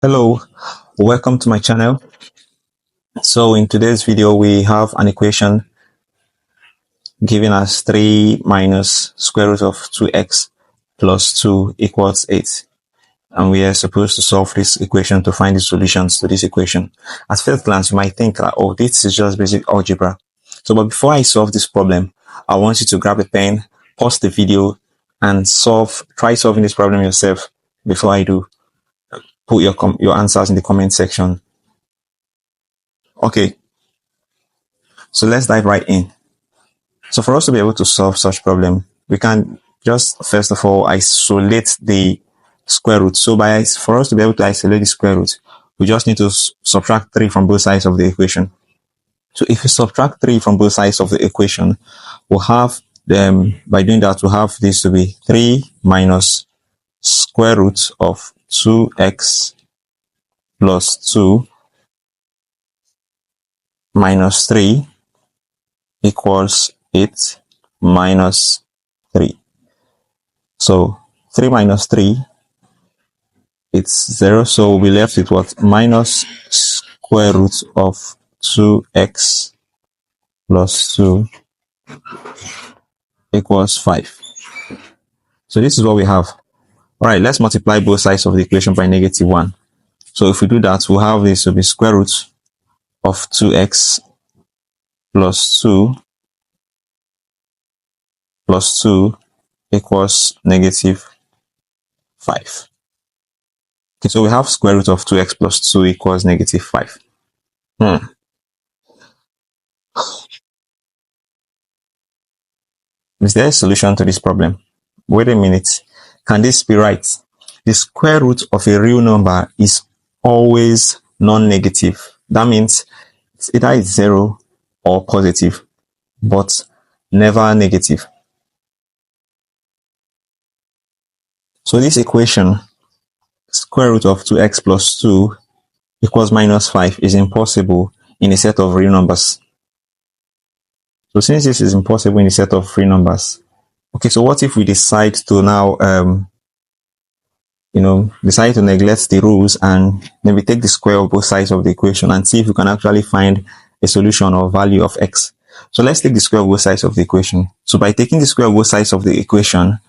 Hello, welcome to my channel. So in today's video, we have an equation giving us 3 minus square root of 2x plus 2 equals 8. And we are supposed to solve this equation to find the solutions to this equation. At first glance, you might think, oh, this is just basic algebra. But before I solve this problem, I want you to grab a pen, pause the video, and try solving this problem yourself before I do. Put your answers in the comment section. Okay, so let's dive right in. So for us to be able to solve such problem, we can just first of all isolate the square root. So for us to be able to isolate the square root, we just need to subtract 3 from both sides of the equation. So if we subtract 3 from both sides of the equation, we'll have by doing that, we'll have this to be 3 minus square root of 2x plus 2 minus 3 equals 8 minus 3. So 3 minus 3, it's 0. So we'll be left with what? Minus square root of 2x plus 2 equals 5. So this is what we have. All right, let's multiply both sides of the equation by negative 1. So if we do that, we'll have this to be square root of 2x plus 2 plus 2 equals negative 5. Okay, so we have square root of 2x plus 2 equals negative 5. Is there a solution to this problem? Wait a minute. Can this be right? The square root of a real number is always non-negative. That means it's either 0 or positive, but never negative. So this equation, square root of 2x plus 2 equals minus 5, is impossible in a set of real numbers. So since this is impossible in a set of real numbers, okay, so what if we decide to now, decide to neglect the rules and then we take the square of both sides of the equation and see if we can actually find a solution or value of x. So let's take the square of both sides of the equation. So by taking the square of both sides of the equation,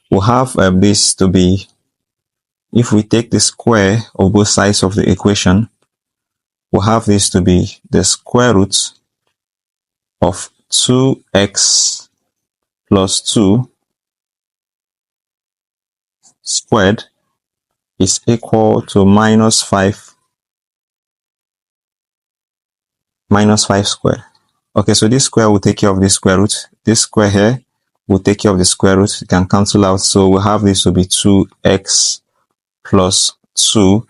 we'll have this to be, if we take the square of both sides of the equation, we'll have this to be the square root of 2x plus 2 squared is equal to minus 5 squared. Okay, so this square will take care of this square root. This square here will take care of the square root. You can cancel out. So we'll have this to be 2x plus 2,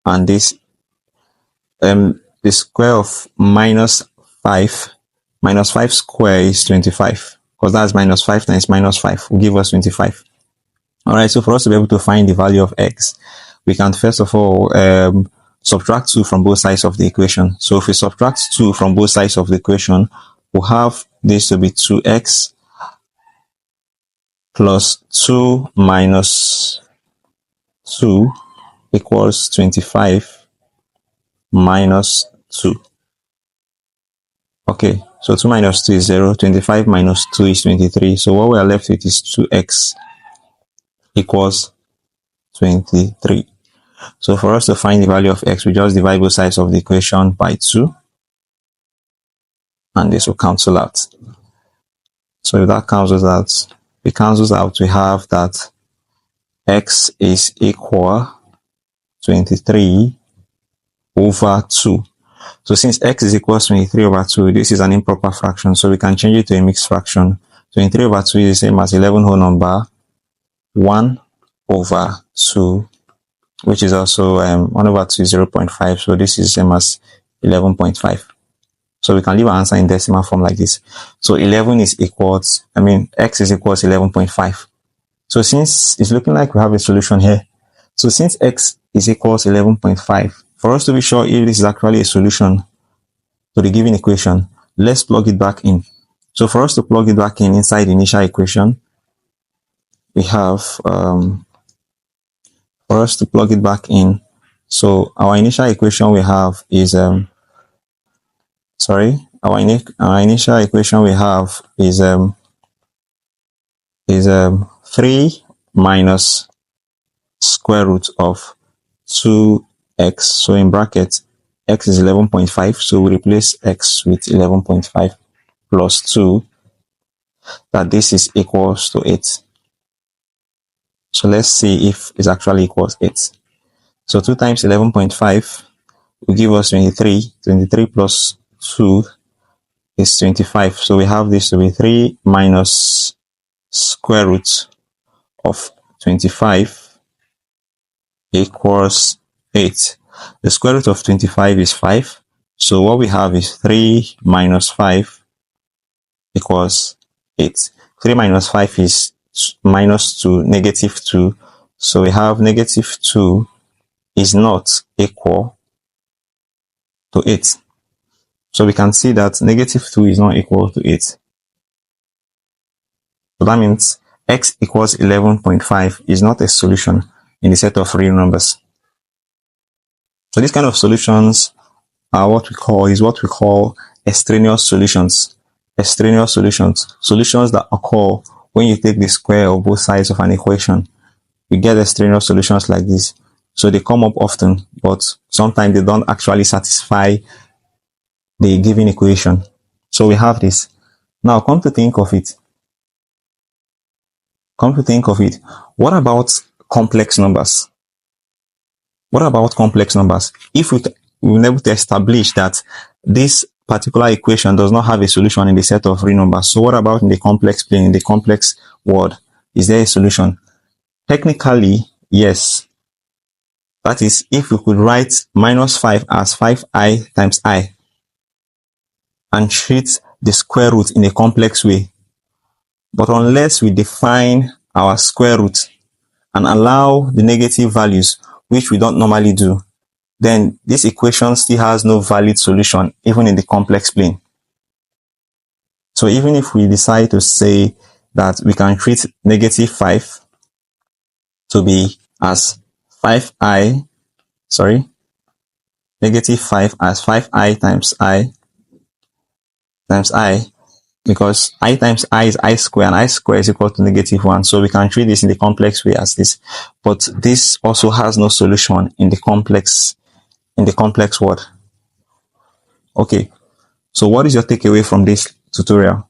and this the square of minus 5 square is 25, because that's minus 5 times minus 5 will give us 25. All right, so for us to be able to find the value of x, we can first of all subtract 2 from both sides of the equation. So if we subtract 2 from both sides of the equation, we'll have this to be 2x plus 2 minus 2 equals 25 minus 2. Okay, so 2 minus 2 is 0. 25 minus 2 is 23. So what we are left with is 2x equals 23. So for us to find the value of x, we just divide both sides of the equation by 2. And this will cancel out. So if that cancels out, we have that x is equal 23 over 2. So since x is equal to 23 over 2, this is an improper fraction, so we can change it to a mixed fraction. 23 over 2 is the same as 11 whole number 1 over 2, which is also 1 over 2 is 0.5, so this is the same as 11.5. So we can leave our answer in decimal form like this. So 11 is equals, x is equals 11.5. So since it's looking like we have a solution here, so since x is equals 11.5, for us to be sure if this is actually a solution to the given equation, let's plug it back in. So for us to plug it back in inside the initial equation, we have, for us to plug it back in, So our initial equation we have is our initial equation we have is 3 minus square root of 2x. So in brackets, x is 11.5. So we replace x with 11.5 plus 2, that this is equals to 8. So let's see if it actually equals 8. So 2 times 11.5 will give us 23. 23 plus 2 is 25. So we have this to be 3 minus square root of 25 equals 8. The square root of 25 is 5. So what we have is 3 minus 5 equals 8. 3 minus 5 is minus 2, negative 2. So we have negative 2 is not equal to 8. So we can see that negative 2 is not equal to 8. So that means x equals 11.5 is not a solution in the set of real numbers. So these kind of solutions are what we call extraneous solutions. Extraneous solutions. Solutions that occur when you take the square of both sides of an equation. We get extraneous solutions like this. So they come up often, but sometimes they don't actually satisfy the given equation. So we have this. Now come to think of it. What about complex numbers? What about complex numbers? If we've been able to establish that this particular equation does not have a solution in the set of real numbers, so what about in the complex plane, in the complex world? Is there a solution? Technically, yes. That is, if we could write minus 5 as 5i times I and treat the square root in a complex way. But unless we define our square root and allow the negative values, which we don't normally do, then this equation still has no valid solution, even in the complex plane. So even if we decide to say that we can treat negative 5 to be as negative 5 as 5i times I, because I times I is I square, and I square is equal to negative 1. So we can treat this in the complex way as this. But this also has no solution in the complex world. Okay, so what is your takeaway from this tutorial?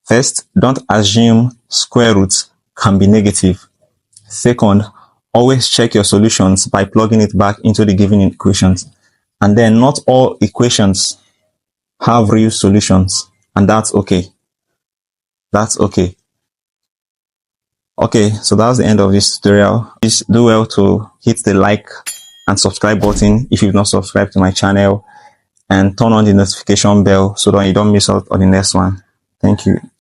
First, don't assume square roots can be negative. Second, always check your solutions by plugging it back into the given equations. And then not all equations have real solutions, and that's okay. Okay, so that's the end of this tutorial. Please do well to hit the like and subscribe button if you've not subscribed to my channel, and turn on the notification bell so that you don't miss out on the next one. Thank you.